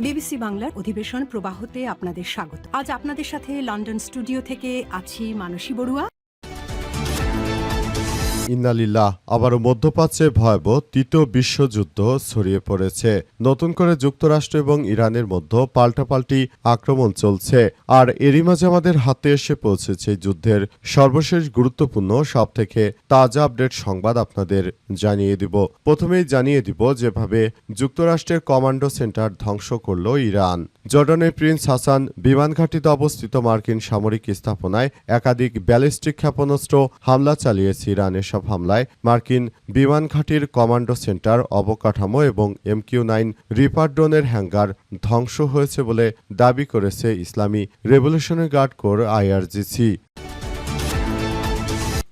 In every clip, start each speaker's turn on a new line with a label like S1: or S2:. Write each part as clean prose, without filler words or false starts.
S1: BBC বাংলার অধিবেশন প্রবাহতে আপনাদের স্বাগত। আজ আপনাদের সাথে লন্ডন স্টুডিও থেকে আছি মানসী বড়ুয়া।
S2: ইন্নালিল্লাহ। আবারও মধ্যপ্রাচ্যে ভয়াবহ তৃতীয় বিশ্বযুদ্ধ ছড়িয়ে পড়েছে। নতুন করে যুক্তরাষ্ট্র এবং ইরানের মধ্যে পাল্টাপাল্টি আক্রমণ চলছে, আর এরই মাঝে আমাদের হাতে এসে পৌঁছেছে যুদ্ধের সর্বশেষ গুরুত্বপূর্ণ সবথেকে তাজা আপডেট সংবাদ আপনাদের জানিয়ে দিব। প্রথমেই জানিয়ে দিব যেভাবে যুক্তরাষ্ট্রের কমান্ডো সেন্টার ধ্বংস করল ইরান। জর্ডানের প্রিন্স হাসান বিমানঘাটিতে অবস্থিত মার্কিন সামরিক স্থাপনায় একাধিক ব্যালিস্টিক ক্ষেপণাস্ত্র হামলা চালিয়েছে ইরান। এসব হামলায় মার্কিন বিমান ঘাঁটির কমান্ডো সেন্টার, অবকাঠামো এবং MQ-9 রিপার ড্রোনের হ্যাঙ্গার ধ্বংস হয়েছে বলে দাবি করেছে ইসলামী রেভলিউশনারি গার্ড কোর IRGC।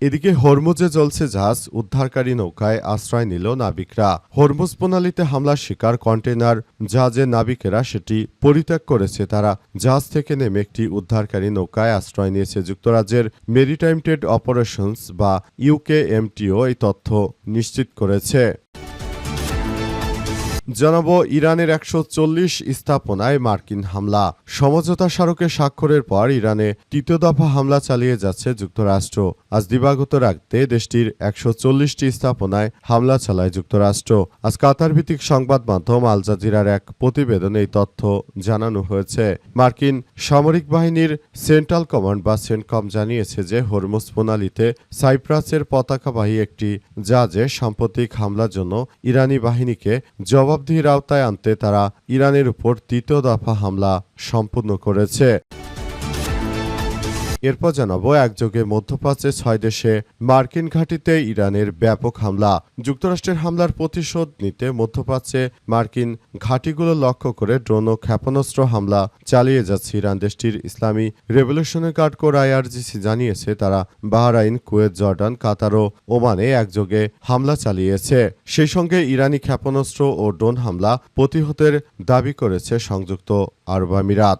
S2: এদিকে হরমুজে জ্বলছে জাহাজ, উদ্ধারকারী নৌকায় আশ্রয় নিল নাবিকরা। হরমুজ প্রণালীতে হামলার শিকার কন্টেইনার জাহাজের নাবিকেরা সেটি পরিত্যাগ করেছে। তারা জাহাজ থেকে নেমে একটি উদ্ধারকারী নৌকায় আশ্রয় নিয়েছে। যুক্তরাজ্যের মেরিটাইম ট্রেড অপারেশনস বা UKMTO এই তথ্য নিশ্চিত করেছে। জানাবো ইরানের 140 স্থাপনায় মার্কিন হামলা। সমঝোতা স্মারকে স্বাক্ষরের পর ইরানে তৃতীয় দফা হামলা চালিয়ে যাচ্ছে যুক্তরাষ্ট্র। আজ দিবাগত রাতে দেশটির 140টি স্থাপনায় হামলা চালায় যুক্তরাষ্ট্র। আজ কাতার ভিত্তিক সংবাদ মাধ্যম আল জাজিরার এক প্রতিবেদনে এই তথ্য জানানো হয়েছে। মার্কিন সামরিক বাহিনীর সেন্ট্রাল কমান্ড বা সেন্টকম জানিয়েছে যে হরমুজ প্রণালীতে সাইপ্রাসের পতাকাবাহী একটি জাহাজে সাম্প্রতিক হামলার জন্য ইরানি বাহিনীকে জবাবদিহির আওতায় আনতে তারা ইরানের উপর তৃতীয় দফা হামলা সম্পূর্ণ করেছে। এরপর জানাবো একযোগে মধ্যপ্রাচ্যে 6 দেশে মার্কিন ঘাঁটিতে ইরানের ব্যাপক হামলা। যুক্তরাষ্ট্রের হামলার প্রতিশোধ নিতে মধ্যপ্রাচ্যে মার্কিন ঘাঁটিগুলো লক্ষ্য করে ড্রোন ও ক্ষেপণাস্ত্র হামলা চালিয়ে যাচ্ছে ইরান। দেশটির ইসলামী রেভলিউশনারি গার্ড কোর IRGC জানিয়েছে তারা বাহরাইন, কুয়েত, জর্ডান, কাতার ও ওমানে একযোগে হামলা চালিয়েছে। সেই সঙ্গে ইরানি ক্ষেপণাস্ত্র ও ড্রোন হামলা প্রতিহতের দাবি করেছে সংযুক্ত আরব আমিরাত।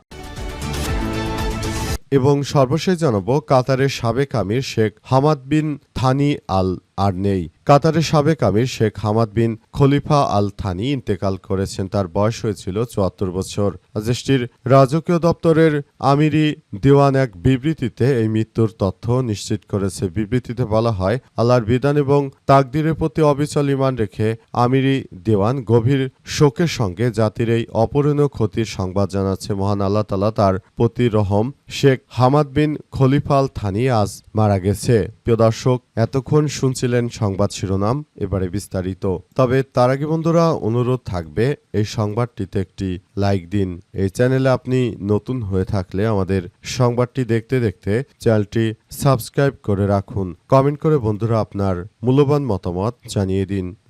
S2: এবং সর্বশেষ জানাবো কাতারের সাবেক আমির শেখ হামাদ বিন থানি আল আরনেই। কাতারের সাবেক আমির শেখ হামাদ বিন খলিফা আল থানি ইন্তেকাল করেছেন। তার বয়স হয়েছিল 74 বছর। দেশটির রাজকীয় দপ্তরের আমিরি দেওয়ান এক বিবৃতিতে এই মৃত্যুর তথ্য নিশ্চিত করেছে। বিবৃতিতে বলা হয়, আল্লাহর বিধান এবং তাকদিরের প্রতি অবিচল ঈমান রেখে আমিরি দেওয়ান গভীর শোকের সঙ্গে জাতির এই অপূরণীয় ক্ষতির সংবাদ জানাচ্ছে। মহান আল্লাহ তাআলা তার প্রতি রহম। শেখ হামাদ বিন খলিফা আল থানি আজ মারা গেছে। প্রিয় দর্শক, এতক্ষণ শুনছিলেন সংবাদ শিরোনাম, এবারে বিস্তারিত। তবে তার আগে বন্ধুরা অনুরোধ থাকবে এই সংবাদটিতে একটি লাইক দিন। এই চ্যানেলে আপনি নতুন হয়ে থাকলে আমাদের সংবাদটি দেখতে দেখতে চ্যানেলটি সাবস্ক্রাইব করে রাখুন। কমেন্ট করে বন্ধুরা আপনার মূল্যবান মতামত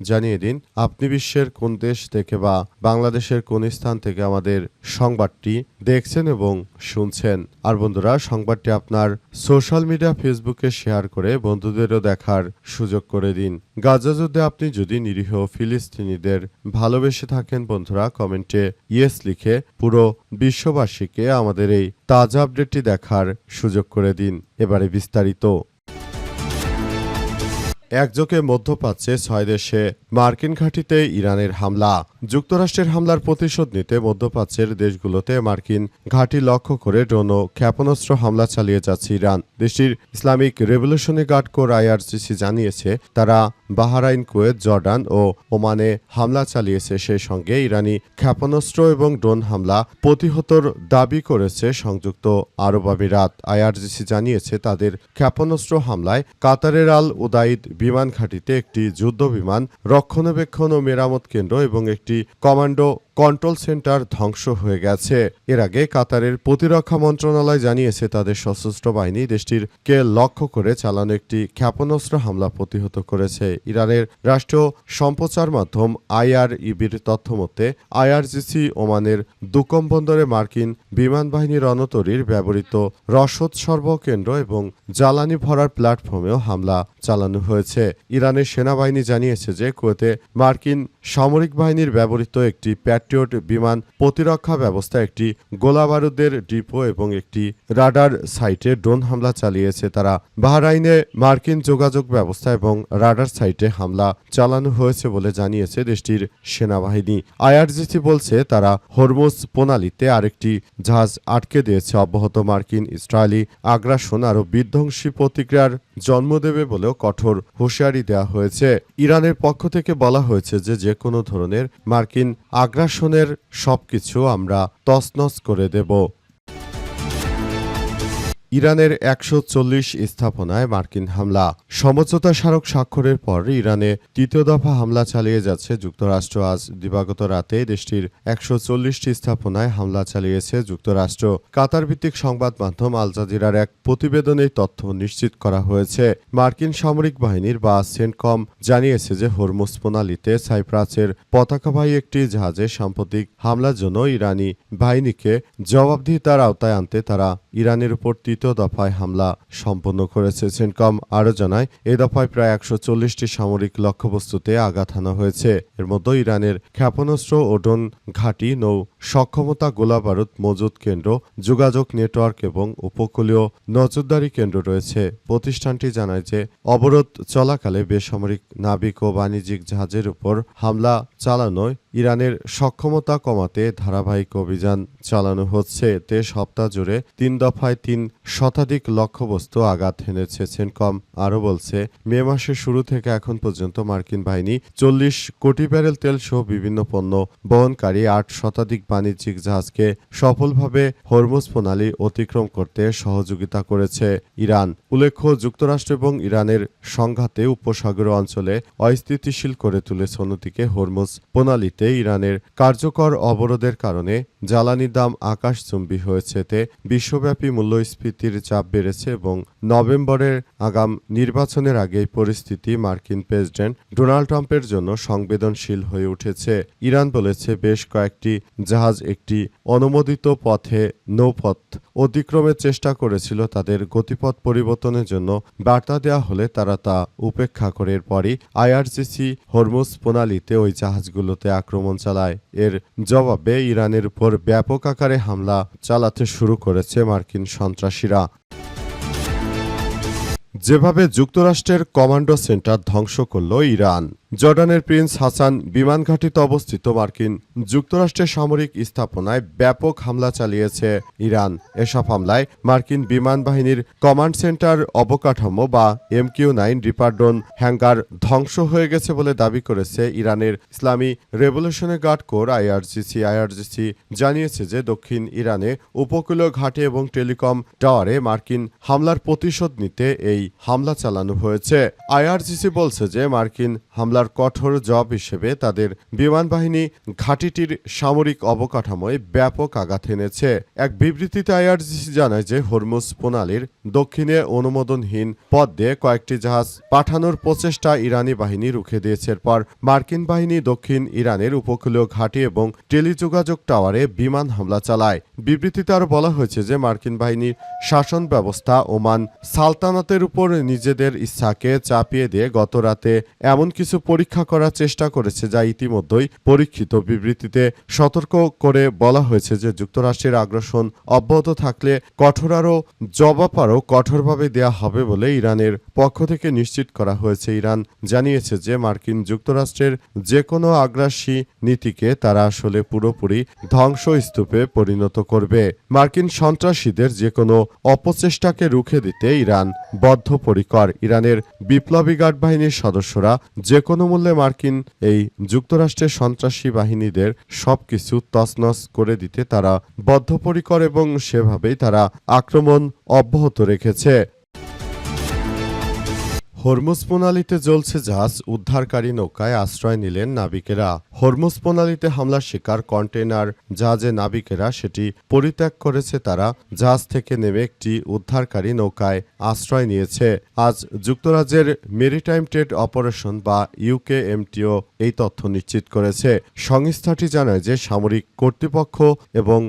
S2: জানিয়ে দিন আপনি বিশ্বের কোন দেশ থেকে বা বাংলাদেশের কোন স্থান থেকে আমাদের সংবাদটি দেখছেন এবং শুনছেন। আর বন্ধুরা সংবাদটি আপনার সোশ্যাল মিডিয়া ফেসবুকে শেয়ার করে বন্ধুদেরও দেখার সুযোগ করে দিন। গাজা যুদ্ধে আপনি যদি নিরীহ ফিলিস্তিনিদের ভালোবেসে থাকেন বন্ধুরা কমেন্টে ইয়েস লিখে পুরো বিশ্ববাসীকে আমাদের এই তাজা আপডেটটি দেখার সুযোগ করে দিন। এবারে বিস্তারিত। একযোগে মধ্যপ্রাচ্যে 6 দেশে মার্কিন ঘাঁটিতে ইরানের হামলা। যুক্তরাষ্ট্রের হামলার প্রতিশোধ নিতে মধ্যপ্রাচ্যের দেশগুলোতে মার্কিন ঘাঁটি লক্ষ্য করে ড্রোন ও ক্ষেপণাস্ত্র হামলা চালিয়ে যাচ্ছে ইরান। দেশটির Islamic revolutionary guard corps IRGC জানিয়েছে তারা বাহরাইন, কুয়েত, জর্ডান ও ওমানে হামলা চালিয়েছে। সেই সঙ্গে ইরানি ক্ষেপণাস্ত্র এবং ড্রোন হামলা প্রতিহতর দাবি করেছে সংযুক্ত আরব আমিরাত। IRGC জানিয়েছে তাদের ক্ষেপণাস্ত্র হামলায় কাতারের আল উদাইদ বিমান ঘাঁটিতে একটি যুদ্ধ বিমান, রক্ষণাবেক্ষণ ও মেরামত কেন্দ্র এবং একটি কমান্ডো কন্ট্রোল সেন্টার ধ্বংস হয়ে গেছে। এর আগে কাতারের প্রতিরক্ষা মন্ত্রণালয় জানিয়েছে তাদের সশস্ত্র বাহিনী দেশটিরকে লক্ষ্য করে চালানো একটি ক্ষেপণাস্ত্র হামলা প্রতিহত করেছে। ইরানের রাষ্ট্রীয় সম্প্রচার মাধ্যম IREBর তথ্য মতে IRGC ওমানের দুকম বন্দরে মার্কিন বিমান বাহিনীর রণতরীর ব্যবহৃত রসদ সরবরাহ কেন্দ্র এবং জ্বালানি ভরার প্ল্যাটফর্মেও হামলা চালানো হয়েছে। ইরানের সেনাবাহিনী জানিয়েছে যে কুয়েতে মার্কিন সামরিক বাহিনীর ব্যবহৃত একটি প্যাট্রিয়ট বিমান প্রতিরক্ষা ব্যবস্থা, একটি গোলাবারুদের ডিপো এবং একটি রাডার সাইটে ড্রোন হামলা চালিয়েছে তারা। বাহরাইনে মার্কিন যোগাযোগ ব্যবস্থা এবং রাডার সাইটে হামলা চালানো হয়েছে বলে জানিয়েছে দেশটির সেনাবাহিনী। আইআরজিসি বলছে তারা হরমুজ প্রণালীতে আরেকটি জাহাজ আটকে দিয়েছে। অব্যাহত মার্কিন ইসরায়েলি আগ্রাসন আরও বিধ্বংসী প্রতিক্রিয়ার জন্ম দেবে বলেও কঠোর হুঁশিয়ারি দেওয়া হয়েছে। ইরানের পক্ষ থেকে বলা হয়েছে যে কোনো ধরনের মার্কিন আগ্রাসনের সবকিছু আমরা তছনছ করে দেব। ইরানের ১৪০ স্থাপনায় মার্কিন হামলা। সমঝোতা স্মারক স্বাক্ষরের পর ইরানে তৃতীয় দফা হামলা চালিয়ে যাচ্ছে যুক্তরাষ্ট্র। আজ দিবাগত রাতে দেশটির ১৪০টি স্থাপনায় হামলা চালিয়েছে যুক্তরাষ্ট্র। কাতার ভিত্তিক সংবাদ মাধ্যম আল জাজিরার এক প্রতিবেদনে তথ্য নিশ্চিত করা হয়েছে। মার্কিন সামরিক বাহিনীর বা সেন্টকম জানিয়েছে যে হরমুজ প্রণালীতে সাইপ্রাসের পতাকাবাহী একটি জাহাজে সাম্প্রতিক হামলার জন্য ইরানি বাহিনীকে জবাবদিহিতার আওতায় আনতে তারা ইরানের উপর তৃতীয় দফায় হামলা সম্পন্ন করেছে। সেন্টকম আরও জানায় এই দফায় প্রায় ১৪০টি সামরিক লক্ষ্যবস্তুতে আঘাত হানা হয়েছে। এর মধ্যে ইরানের ক্ষেপণাস্ত্র ও ড্রোন ঘাঁটি, নৌ সক্ষমতা, গোলাবারুদ মজুত কেন্দ্র, যোগাযোগ নেটওয়ার্ক এবং উপকূলীয় নজরদারি কেন্দ্র রয়েছে। প্রতিষ্ঠানটি জানায় যে অবরোধ চলাকালে বেসামরিক নাবিক ও বাণিজ্যিক জাহাজের উপর হামলা চালানোয় ইরানের সক্ষমতা কমাতে ধারাবাহিক অভিযান চালানো হচ্ছে। এতে সপ্তাহ জুড়ে ৩ দফায় ৩ শতাধিক লক্ষ্যবস্তু আঘাত হেনেছে। সেন্টকম আরও বলছে, মে মাসের শুরু থেকে এখন পর্যন্ত মার্কিন বাহিনী ৪০ কোটি ব্যারেল তেল সহ বিভিন্ন পণ্য বহনকারী ৮ শতাধিক বাণিজ্যিক জাহাজকে সফলভাবে হরমুজ প্রণালী অতিক্রম করতে সহযোগিতা করেছে ইরান। উল্লেখ্য, যুক্তরাষ্ট্র এবং ইরানের সংঘাতে উপসাগরীয় অঞ্চলে অস্থিতিশীল করে তুলেছে। অন্যদিকে হরমুজ প্রণালীতে ইরানের কার্যকর অবরোধের কারণে জ্বালানির দাম আকাশচুম্বী হয়েছে। এতে বিশ্বব্যাপী মূল্যস্ফীতির চাপ বেড়েছে এবং নভেম্বরের আগাম নির্বাচনের আগে পরিস্থিতি মার্কিন প্রেসিডেন্ট ডোনাল্ড ট্রাম্পের জন্য সংবেদনশীল হয়ে উঠেছে। ইরান বলেছে বেশ কয়েকটি জাহাজ একটি অনুমোদিত পথে নৌপথ অতিক্রমের চেষ্টা করেছিল। তাদের গতিপথ পরিবর্তনের জন্য বার্তা দেওয়া হলে তারা তা উপেক্ষা করে। এরপরই আইআরজিসি হরমুজ প্রণালীতে ওই জাহাজগুলোতে আক্রমণ চালায়। এর জবাবে ইরানের উপর ব্যাপক আকারে হামলা চালাতে শুরু করেছে মার্কিন সন্ত্রাসীরা। যেভাবে যুক্তরাষ্ট্রের কমান্ডো সেন্টার ধ্বংস করল ইরান। জর্ডানের প্রিন্স হাসান বিমান ঘাঁটিতে অবস্থিত মার্কিন যুক্তরাষ্ট্রের সামরিক স্থাপনায় ব্যাপক হামলা চালিয়েছে ইরান। এসব হামলায় মার্কিন বিমান বাহিনীর কমান্ড সেন্টার অবকাঠামো বা MQ-9 রিপার ড্রোন হ্যাঙ্গার ধ্বংস হয়ে গেছে বলে দাবি করেছে ইরানের ইসলামী রেভলিউশনারি গার্ড কোর আইআরজিসি জানিয়েছে যে দক্ষিণ ইরানে উপকূলীয় ঘাটে এবং টেলিকম টাওয়ারে মার্কিন হামলার প্রতিশোধ নিতে এই হামলা চালানো হয়েছে। আইআরজিসি বলছে যে মার্কিন হামলার কঠোর জবাব হিসেবে তাদের বিমান বাহিনী ঘাঁটিটির সামরিক অবকাঠামোয় ব্যাপক আঘাত এনেছে। এক বিবৃতিতে আইআরজিসি জানায় যে হরমুজ প্রণালীর দক্ষিণে অনুমোদনহীন পথ দিয়ে কয়েকটি জাহাজ পাঠানোর প্রচেষ্টা ইরানি বাহিনী রুখে দিয়েছে। এরপর মার্কিন বাহিনী দক্ষিণ ইরানের উপকূলীয় ঘাঁটি এবং টেলিযোগাযোগ টাওয়ারে বিমান হামলা চালায়। বিবৃতিতে আরও বলা হয়েছে যে মার্কিন বাহিনীর শাসন ব্যবস্থা ওমান সালতানাতের উপর নিজেদের ইচ্ছাকে চাপিয়ে দিয়ে গত রাতে এমন কিছু পরীক্ষা করার চেষ্টা করেছে যা ইতিমধ্যেই পরীক্ষিত। বিবৃতিতে সতর্ক করে বলা হয়েছে যে যুক্তরাষ্ট্রের আগ্রাসন অব্যাহত থাকলে কঠোর আরও জবাব আরও কঠোরভাবে দেয়া হবে বলে ইরানের পক্ষ থেকে নিশ্চিত করা হয়েছে। ইরান জানিয়েছে যে মার্কিন যুক্তরাষ্ট্রের যে কোনো আগ্রাসী নীতিকে তারা আসলে পুরোপুরি ধ্বংসস্তূপে পরিণত করবে। মার্কিন সন্ত্রাসীদের যে কোনো অপচেষ্টাকে রুখে দিতে ইরান বদ্ধপরিকর। ইরানের বিপ্লবী গার্ড বাহিনীর সদস্যরা যে কোনো মূল্যে মার্কিন এই যুক্তরাষ্ট্রের সন্ত্রাসী বাহিনীদের সবকিছু তছনছ করে দিতে তারা বদ্ধপরিকর এবং সেভাবেই তারা আক্রমণ অব্যাহত রেখেছে। হরমুজ প্রণালীতে জ্বলছে জাহাজ, উদ্ধারকারী নৌকায় আশ্রয় নিলেন নাবিকেরা। হরমুজ প্রণালীতে হামলার শিকার কন্টেইনার জাহাজে নাবিকেরা সেটি পরিত্যাগ করেছে। তারা জাহাজ থেকে নেমে একটি উদ্ধারকারী নৌকায় আশ্রয় নিয়েছে। আজ যুক্তরাজ্যের মেরিটাইম ট্রেড অপারেশন বা UKMTO এই তথ্য নিশ্চিত করেছে। সংস্থাটি জানায় যে সামরিক কর্তৃপক্ষ এবং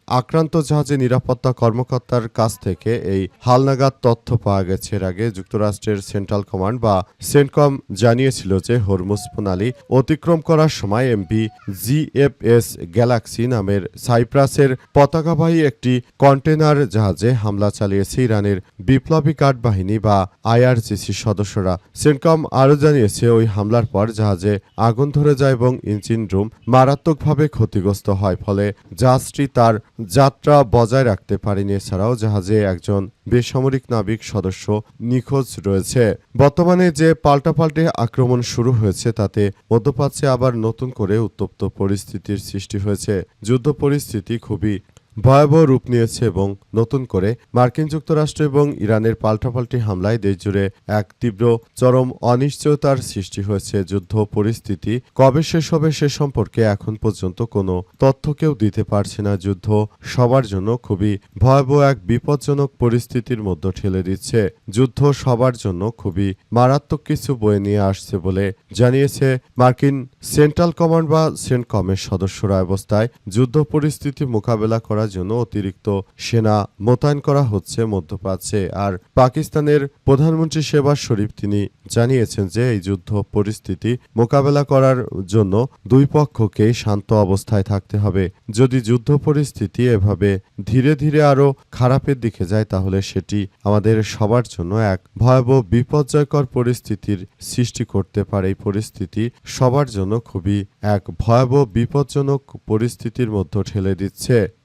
S2: আক্রান্ত জাহাজে নিরাপত্তা কর্মকর্তার কাছ থেকে এই হালনাগাদ তথ্য পাওয়া গেছে। এর আগে যুক্তরাষ্ট্রের সেন্ট্রাল কমান্ড বা সেন্টকম জানিয়েছিল যে হরমুজ প্রণালী অতিক্রম করার সময় এমভি জিএফএস গ্যালাক্সি নামের সাইপ্রাসের পতাকাবাহী একটি কন্টেনার জাহাজে হামলা চালিয়েছে ইরানের বিপ্লবী গার্ড বাহিনী বা আইআরজিসি সদস্যরা। সেন্টকম আরও জানিয়েছে ওই হামলার পর জাহাজে আগুন ধরে যায় এবং ইঞ্জিন রুম মারাত্মকভাবে ক্ষতিগ্রস্ত হয়, ফলে জাহাজটি তার যাত্রা বজায় রাখতে পারেনি। এছাড়াও জাহাজে একজন বেসামরিক নাবিক সদস্য নিখোঁজ রয়েছে। বর্তমানে যে পাল্টাপাল্টে আক্রমণ শুরু হয়েছে তাতে মধ্যপ্রাচ্যে আবার নতুন করে উত্তপ্ত পরিস্থিতির সৃষ্টি হয়েছে। যুদ্ধ পরিস্থিতি খুবই ভয়াবহ রূপ নিয়েছে এবং নতুন করে মার্কিন যুক্তরাষ্ট্র এবং ইরানের পাল্টাপাল্টি হামলায় দেশজুড়ে এক তীব্র চরম অনিশ্চয়তার সৃষ্টি হয়েছে। যুদ্ধ পরিস্থিতি কবে শেষ হবে সে সম্পর্কে এখন পর্যন্ত কোনো তথ্য কেউ দিতে পারছে না। যুদ্ধ সবার জন্য খুবই ভয়াবহ এক বিপজ্জনক পরিস্থিতির মধ্যে ঠেলে দিচ্ছে। যুদ্ধ সবার জন্য খুবই মারাত্মক কিছু বয়ে নিয়ে আসছে বলে জানিয়েছে মার্কিন সেন্ট্রাল কমান্ড বা সেন্টকমের সদস্যরা। অবস্থায় যুদ্ধ পরিস্থিতি মোকাবেলা করার জন্য অতিরিক্ত সেনা মোতায়েন করা হচ্ছে মধ্যপ্রাচ্যে। আর পাকিস্তানের প্রধানমন্ত্রী শেহবাজ শরীফ তিনি জানিয়েছেন যে এই যুদ্ধ পরিস্থিতি মোকাবেলা করার জন্য দুই পক্ষকেই শান্ত অবস্থায় থাকতে হবে। যদি যুদ্ধ পরিস্থিতি এভাবে ধীরে ধীরে আরও খারাপের দিকে যায় তাহলে সেটি আমাদের সবার জন্য এক ভয়াবহ বিপর্যয়কর পরিস্থিতির সৃষ্টি করতে পারে। এই পরিস্থিতি সবার জন্য খুবই এক ভয়াবহ বিপজ্জনক পরিস্থিতির মধ্যে ঠেলে দিচ্ছে।